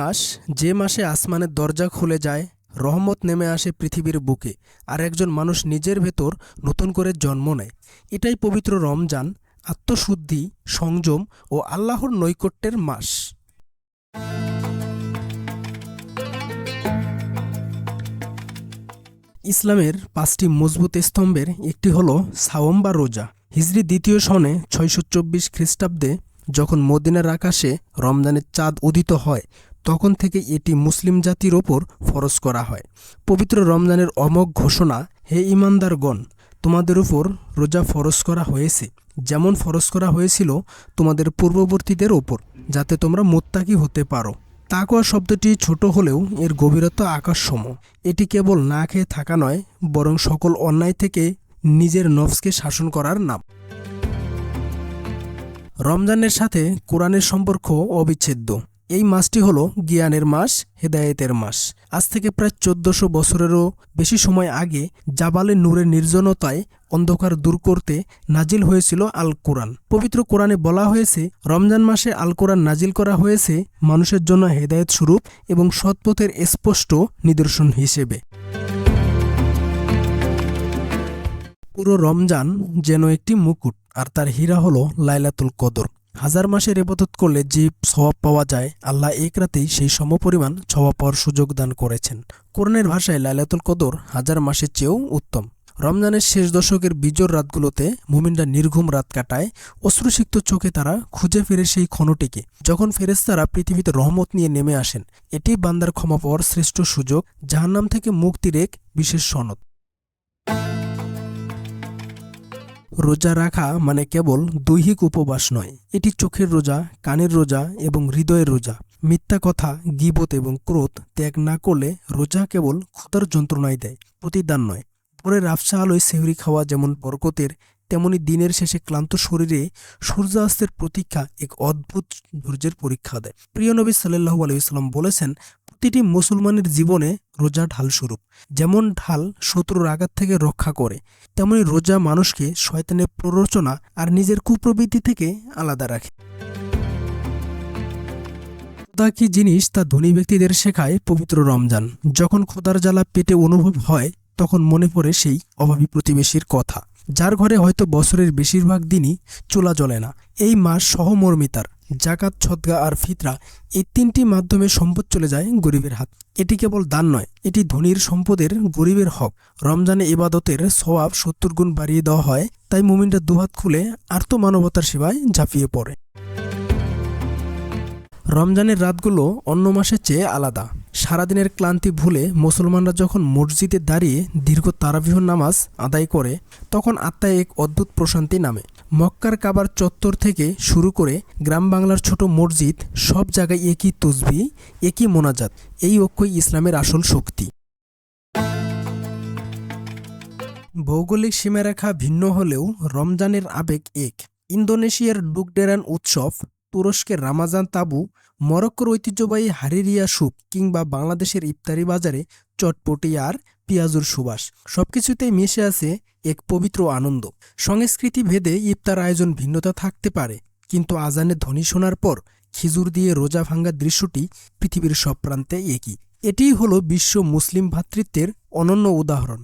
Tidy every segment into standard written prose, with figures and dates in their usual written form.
মাস, যে মাসে আসমানের দরজা খুলে যায়, রহমত নেমে আসে পৃথিবীর বুকে, আর একজন মানুষ নিজের ভেতর নতুন করে জন্ম নেয়। এটাই পবিত্র রমজান, আত্মশুদ্ধি, সংযম ও আল্লাহর নৈকট্যের মাস। ইসলামের 5টি মজবুত স্তম্ভের একটি হল সাওম বা রোজা। হিজরি 2য় সনে 624 খ্রিস্টাব্দে যখন মদিনার আকাশে রমজানের চাঁদ উদিত হয়, তখন থেকে এটি মুসলিম জাতির ওপর ফরজ করা হয়। পবিত্র রমজানের অমোঘ ঘোষণা, হে ঈমানদারগণ, তোমাদের উপর রোজা ফরজ করা হয়েছে, যেমন ফরজ করা হয়েছিল তোমাদের পূর্ববর্তীদের ওপর, যাতে তোমরা মুত্তাকি হতে পারো। তাকওয়া শব্দটি ছোট হলেও এর গভীরতা আকাশসম। এটি কেবল না খেয়ে থাকা নয়, বরং সকল অন্যায় থেকে নিজের নফসকে শাসন করার নাম। রমজানের সাথে কোরআনের সম্পর্ক অবিচ্ছেদ্য। এই মাসটি হল জ্ঞানের মাস, হেদায়েতের মাস। আজ থেকে প্রায় 1400 বছরেরও বেশি সময় আগে জাবালে নূরের নির্জনতায় অন্ধকার দূর করতে নাজিল হয়েছিল আল কোরআন। পবিত্র কোরআনে বলা হয়েছে, রমজান মাসে আল কোরআন নাজিল করা হয়েছে মানুষের জন্য হেদায়েত স্বরূপ এবং সৎপথের স্পষ্ট নিদর্শন হিসেবে। পুরো রমজান যেন একটি মুকুট, আর তার হীরা হলো লাইলাতুল কদর। হাজার মাসের ইবাদত করলে যে সওয়াব পাওয়া যায়, আল্লাহ এক রাতেই সেই সমপরিমাণ সওয়াব পাওয়ার সুযোগ দান করেছেন। কোরআনের ভাষায় লাইলাতুল কদর হাজার মাসের চেয়েও উত্তম। রমজানের শেষ দশকের বিজোড় রাতগুলোতে মুমিনরা নির্ঘুম রাত কাটায়। অশ্রুসিক্ত চোখে তারা খুঁজে ফেরে সেই ক্ষণটিকে, যখন ফেরেশতারা পৃথিবীতে রহমত নিয়ে নেমে আসেন। এটি বান্দার ক্ষমা পাওয়ার শ্রেষ্ঠ সুযোগ, জাহান্নাম থেকে মুক্তির এক বিশেষ সনদ। রোজা রাখা মানে কেবল দৈহিক উপবাস নয়, এটি চোখের রোজা, কানের রোজা এবং হৃদয়ের রোজা। মিথ্যা কথা, গীবত এবং ক্রোধ ত্যাগ না করলে রোজা কেবল ক্ষুধার যন্ত্রণাই দেয়, প্রতিদান নয়। ভোরের আফসা আলোয় সেহরি খাওয়া যেমন বরকতের, তেমনি দিনের শেষে ক্লান্ত শরীরে সূর্যাস্তের প্রতীক্ষা এক অদ্ভুত ধৈর্যের পরীক্ষা দেয়। প্রিয় নবী সাল্লাল্লাহু আলাইহি ওয়াসাল্লাম বলেছেন, প্রতিটি মুসলমানের জীবনে রোজা ঢালস্বরূপ। যেমন ঢাল শত্রুর আঘাত থেকে রক্ষা করে, তেমনি রোজা মানুষকে শয়তানের প্ররোচনা আর নিজের কুপ্রবৃত্তি থেকে আলাদা রাখে। খোদা কি জিনিস তা ধনী ব্যক্তিদের শেখায় পবিত্র রমজান। যখন খোদার জ্বালা পেটে অনুভব হয়, তখন মনে পড়ে সেই অভাবী প্রতিবেশীর কথা, যার ঘরে হয়তো বছরের বেশিরভাগ দিনই চুলা জ্বলে না। এই মাস সহমর্মিতার। জাকাত, সদকা আর ফিতরা, এই 3টি মাধ্যমে সম্পদ চলে যায় গরিবের হাত। এটি কেবল দান নয়, এটি ধনীর সম্পদের গরিবের হক। রমজানে ইবাদতের সওয়াব 70 গুণ বাড়িয়ে দেওয়া হয়, তাই মুমিনরা দুহাত খুলে আর্ত মানবতার সেবায় ঝাঁপিয়ে পড়ে। রমজানের রাতগুলো অন্য মাসের চেয়ে আলাদা। সারাদিনের ক্লান্তি ভুলে মুসলমানরা যখন মসজিদে দাঁড়িয়ে দীর্ঘ তারাবিহ নামাজ আদায় করে, তখন আত্মায় এক অদ্ভুত প্রশান্তি নামে। মক্কার কাবার চত্বর থেকে শুরু করে গ্রাম বাংলার ছোট মসজিদ, সব জায়গায় একই তসবিহ, একই মোনাজাত। এই ঐক্যই ইসলামের আসল শক্তি। ভৌগোলিক সীমারেখা ভিন্ন হলেও রমজানের আবেগ এক। ইন্দোনেশিয়ার ডুগডেরান উৎসব, তুরস্কের রামাজান তাবু, মরক্কোর ঐতিহ্যবাহী হারিরিয়া স্যুপ কিংবা বাংলাদেশের ইফতারি বাজারে চটপটি আর পেঁয়াজুর সুবাস, সবকিছুতেই মিশে আছে এক পবিত্র আনন্দ। সংস্কৃতি ভেদে ইফতার আয়োজন ভিন্নতা থাকতে পারে, কিন্তু আজানের ধ্বনি শোনার পর খিজুর দিয়ে রোজা ভাঙ্গার দৃশ্যটি পৃথিবীর সব প্রান্তে একই। এটিই হলো বিশ্ব মুসলিম ভ্রাতৃত্বের অনন্য উদাহরণ।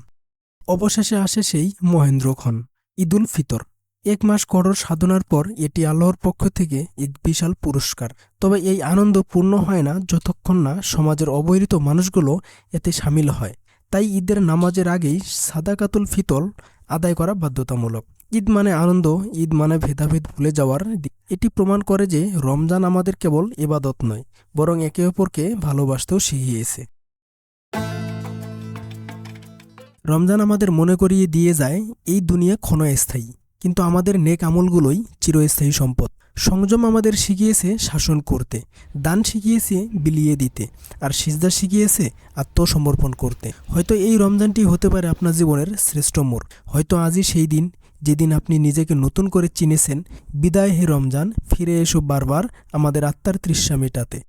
অবশেষে আসে সেই মহেন্দ্রক্ষণ, ঈদুল ফিতর। 1 মাস কঠোর সাধনার পর এটি আল্লাহর পক্ষ থেকে এক বিশাল পুরস্কার। তবে এই আনন্দ পূর্ণ হয় না যতক্ষণ না সমাজের অবহেলিত মানুষগুলো এতে সামিল হয়। তাই ঈদের নামাজের আগেই সাদাকাতুল ফিতর আদায় করা বাধ্যতামূলক। ঈদ মানে আনন্দ, ঈদ মানে ভেদাভেদ ভুলে যাওয়ার দিক। এটি প্রমাণ করে যে রমজান আমাদের কেবল ইবাদত নয়, বরং একে অপরকে ভালোবাসতেও শিখিয়েছে। রমজান আমাদের মনে করিয়ে দিয়ে যায়, এই দুনিয়া ক্ষণস্থায়ী, কিন্তু আমাদের নেক আমলগুলোই চিরস্থায়ী সম্পদ। সংযম আমাদের শিখিয়েছে শাসন করতে, দান শিখিয়েছে বিলিয়ে দিতে, আর সিজদা শিখিয়েছে আত্মসমর্পণ করতে। হয়তো এই রমজানটি হতে পারে আপনার জীবনের শ্রেষ্ঠ মোড়। হয়তো আজই সেই দিন, যেদিন আপনি নিজেকে নতুন করে চিনেছেন। বিদায় হে রমজান, ফিরে এসো বারবার আমাদের আত্মার তৃষ্ণা মেটাতে।